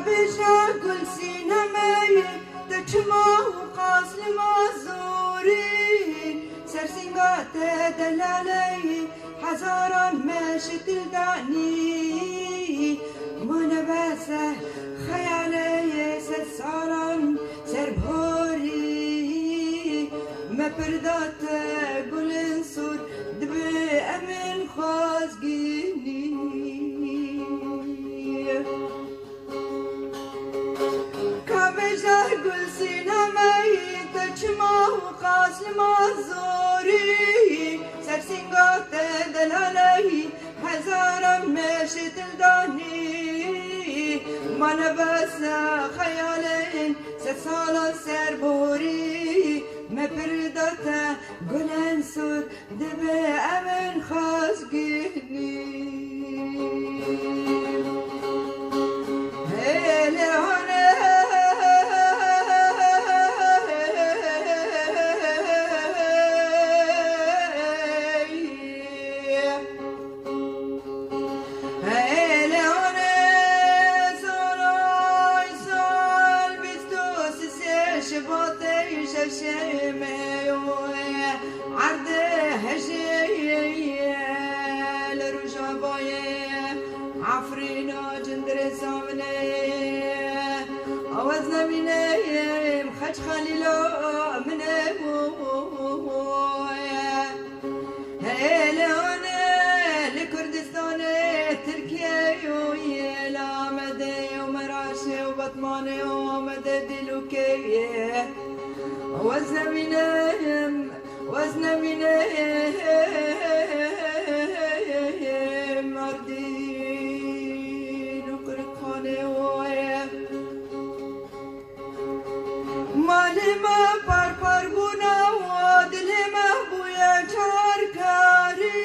كابجا كل سينماي تجمع وقاس المازوري سرسنغات دلالي حزارا ماشي تلداني وانا بس خيالي سرسارا سربهوري ما بردات قول انصر دبي امن خازقيني كابجا قول سينماي تجمع وقاس المازوري سرسنغات دلالي حزارا ماشي تلداني ما نبس خيالين سرسالا سربوري ما بردتا قول انصر دبي امن خازقيني عفرينا جندر سامني أوزنا منهم خج خليلو من أبويا هيلونا لكردستان تركيا ويلا مدى ومراشي وبطماني ومدى دلوكي وزنا منهم مردين وقرقاني مالي ما بار بونا ودلي ما بويا جاركاري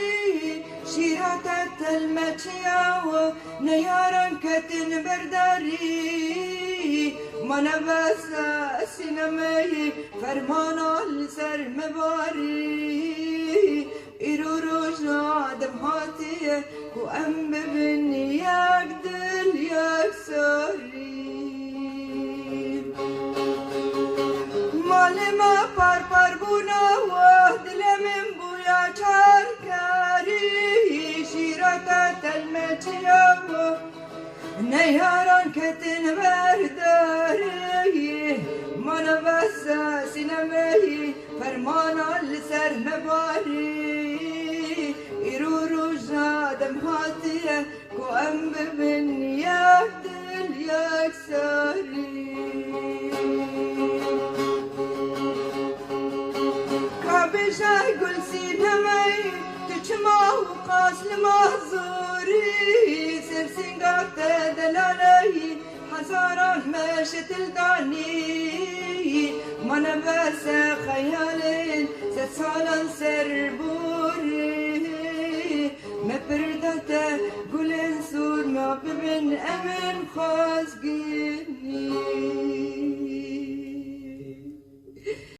شيرات المتشيا ونيارن كتن برداري ما نبس سينمي فرمانا لسر مباري إيرو روجنا دمهاتي وأم ببني يقدل يكسري مالي ما بار بونا وهدل من بويا شاركاري شيرات المتشيا نياران كتن برداري ما نبس سينمي فرمانا لسر مباري إيرو روجا دمهاتي كو أم ببن يقدل يكسري كابجا قول سينمي تجمع وقاس المازوري سرسنغات دلالي حزارا ماشي تلداني ما نبس خيالين سرسالا سربوري ما بردتا قول انصر ما ببن امن خازقي